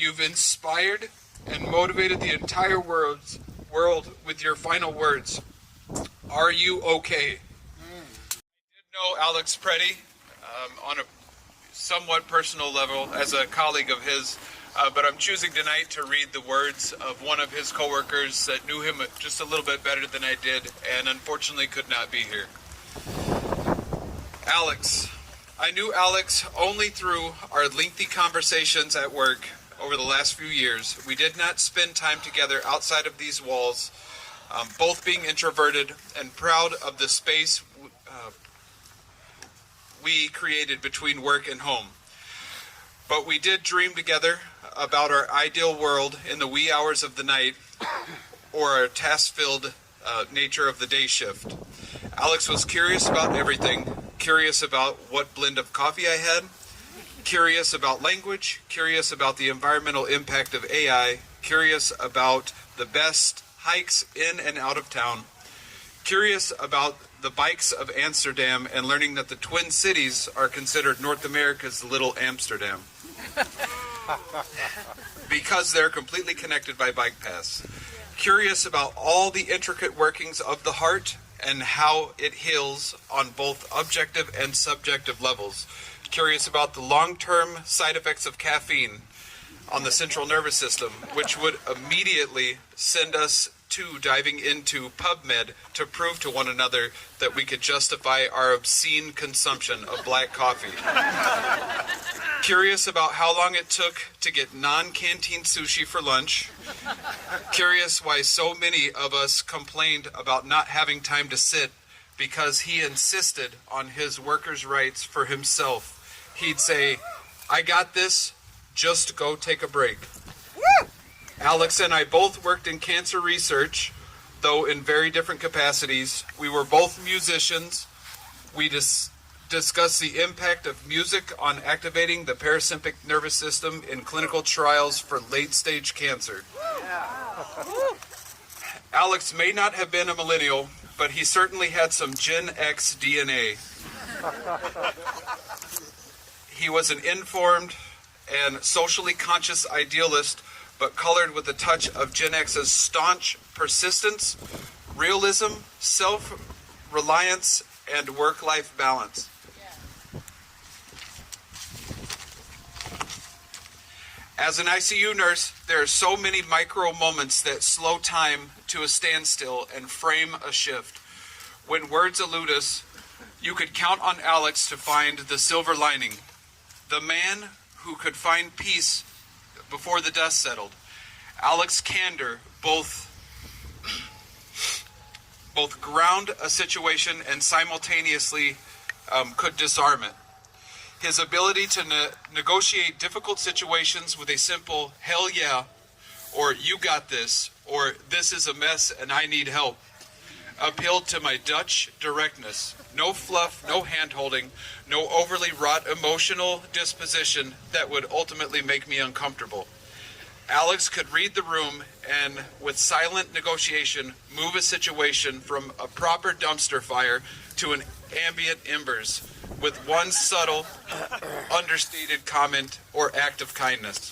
You've inspired and motivated the entire world with your final words. Are you okay? I did know Alex Pretti on a somewhat personal level as a colleague of his, but I'm choosing tonight to read the words of one of his coworkers that knew him just a little bit better than I did and unfortunately could not be here. Alex. I knew Alex only through our lengthy conversations at work over the last few years. We did not spend time together outside of these walls, both being introverted and proud of the space we created between work and home. But we did dream together about our ideal world in the wee hours of the night or our task-filled nature of the day shift. Alex was curious about everything, curious about what blend of coffee I had, curious about language, curious about the environmental impact of AI, curious about the best hikes in and out of town, curious about the bikes of Amsterdam and learning that the Twin Cities are considered North America's Little Amsterdam because they're completely connected by bike paths. Curious about all the intricate workings of the heart and how it heals on both objective and subjective levels. Curious about the long-term side effects of caffeine on the central nervous system, which would immediately send us to diving into PubMed to prove to one another that we could justify our obscene consumption of black coffee. Curious about how long it took to get non-canteen sushi for lunch. Curious why so many of us complained about not having time to sit because he insisted on his workers' rights for himself. He'd say, "I got this, just go take a break." Woo! Alex and I both worked in cancer research, though in very different capacities. We were both musicians. We discussed the impact of music on activating the parasympathetic nervous system in clinical trials for late-stage cancer. Alex may not have been a millennial, but he certainly had some Gen X DNA. He was an informed and socially conscious idealist, but colored with a touch of Gen X's staunch persistence, realism, self-reliance, and work-life balance. As an ICU nurse, there are so many micro moments that slow time to a standstill and frame a shift. When words elude us, you could count on Alex to find the silver lining. The man who could find peace before the dust settled. Alex's candor both ground a situation and simultaneously could disarm it. His ability to negotiate difficult situations with a simple "hell yeah," or "you got this," or "this is a mess and I need help," appealed to my Dutch directness. No fluff, no hand-holding, no overly wrought emotional disposition that would ultimately make me uncomfortable. Alex could read the room and, with silent negotiation, move a situation from a proper dumpster fire to an ambient embers with one subtle, understated comment or act of kindness.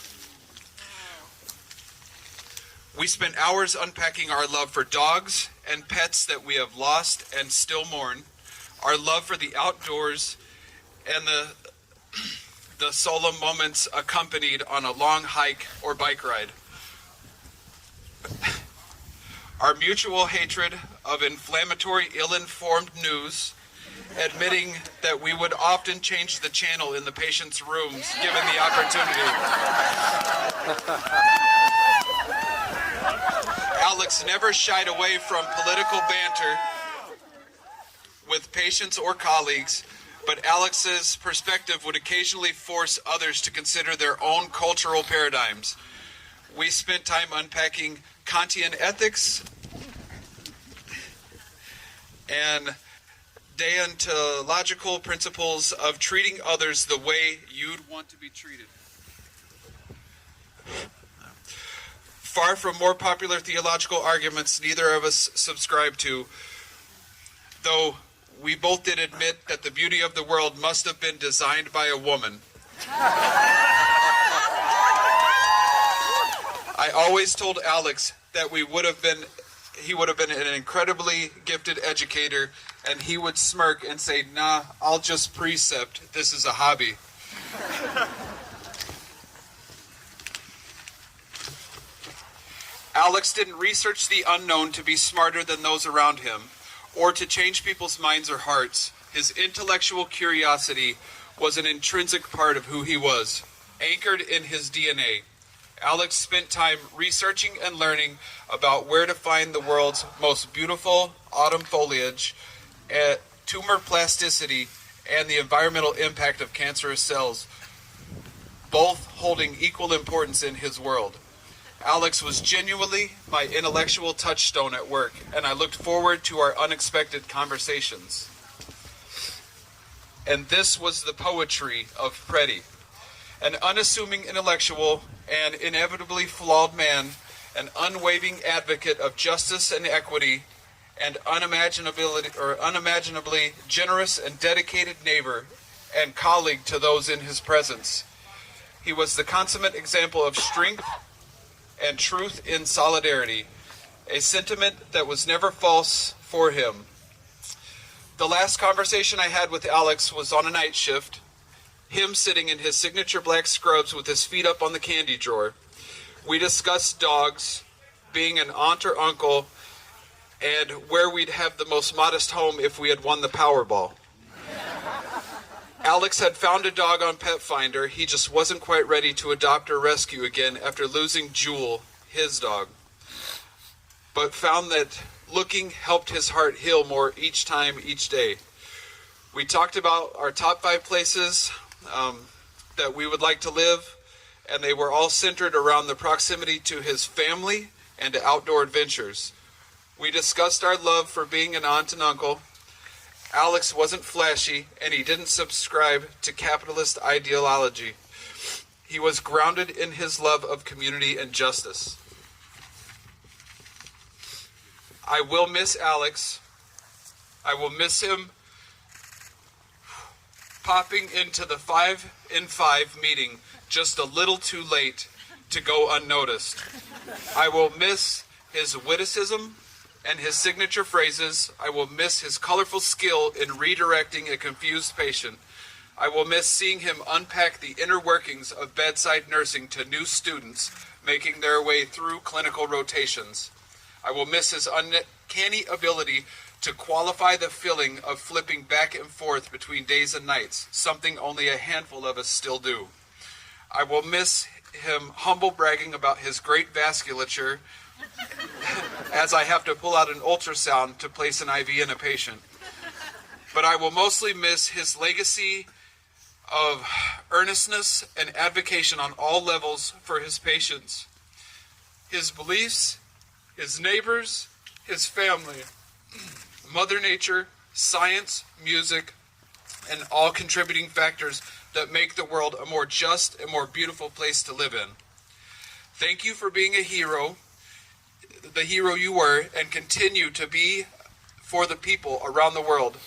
We spent hours unpacking our love for dogs and pets that we have lost and still mourn, our love for the outdoors, and the solemn moments accompanied on a long hike or bike ride. Our mutual hatred of inflammatory, ill-informed news, admitting that we would often change the channel in the patient's rooms given the opportunity. Alex never shied away from political banter with patients or colleagues, but Alex's perspective would occasionally force others to consider their own cultural paradigms. We spent time unpacking Kantian ethics and deontological principles of treating others the way you'd want to be treated. Far from more popular theological arguments neither of us subscribe to, though we both did admit that the beauty of the world must have been designed by a woman. I always told Alex that he would have been an incredibly gifted educator, and he would smirk and say, "Nah, I'll just precept. This is a hobby." Alex didn't research the unknown to be smarter than those around him, or to change people's minds or hearts. His intellectual curiosity was an intrinsic part of who he was, anchored in his DNA. Alex spent time researching and learning about where to find the world's most beautiful autumn foliage, tumor plasticity, and the environmental impact of cancerous cells, both holding equal importance in his world. Alex was genuinely my intellectual touchstone at work, and I looked forward to our unexpected conversations. And this was the poetry of Pretti, an unassuming intellectual and inevitably flawed man, an unwavering advocate of justice and equity, and unimaginably generous and dedicated neighbor and colleague to those in his presence. He was the consummate example of strength and truth in solidarity, a sentiment that was never false for him. The last conversation I had with Alex was on a night shift, him sitting in his signature black scrubs with his feet up on the candy drawer. We discussed dogs, being an aunt or uncle, and where we'd have the most modest home if we had won the Powerball. Alex had found a dog on Pet Finder. He just wasn't quite ready to adopt or rescue again after losing Jewel, his dog, but found that looking helped his heart heal more each day. We talked about our top 5 places that we would like to live, and they were all centered around the proximity to his family and to outdoor adventures. We discussed our love for being an aunt and uncle. Alex wasn't flashy, and he didn't subscribe to capitalist ideology. He was grounded in his love of community and justice. I will miss Alex. I will miss him popping into the 5 in 5 meeting just a little too late to go unnoticed. I will miss his witticism and his signature phrases. I will miss his colorful skill in redirecting a confused patient. I will miss seeing him unpack the inner workings of bedside nursing to new students making their way through clinical rotations. I will miss his uncanny ability to qualify the feeling of flipping back and forth between days and nights, something only a handful of us still do. I will miss him humble bragging about his great vasculature as I have to pull out an ultrasound to place an IV in a patient. But I will mostly miss his legacy of earnestness and advocacy on all levels for his patients, his beliefs, his neighbors, his family, Mother Nature, science, music, and all contributing factors that make the world a more just and more beautiful place to live in. Thank you for being a hero, the hero you were and continue to be for the people around the world.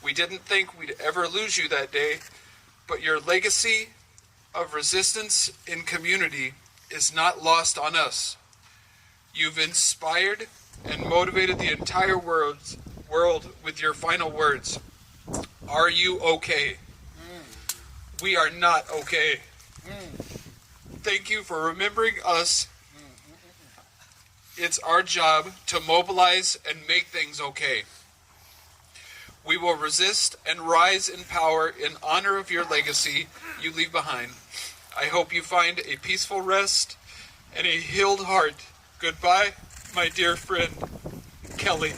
We didn't think we'd ever lose you that day, but your legacy of resistance in community is not lost on us. You've inspired and motivated the entire world with your final words. Are you okay? We are not okay. Thank you for remembering us. It's our job to mobilize and make things okay. We will resist and rise in power in honor of your legacy you leave behind. I hope you find a peaceful rest and a healed heart. Goodbye, my dear friend, Kelly.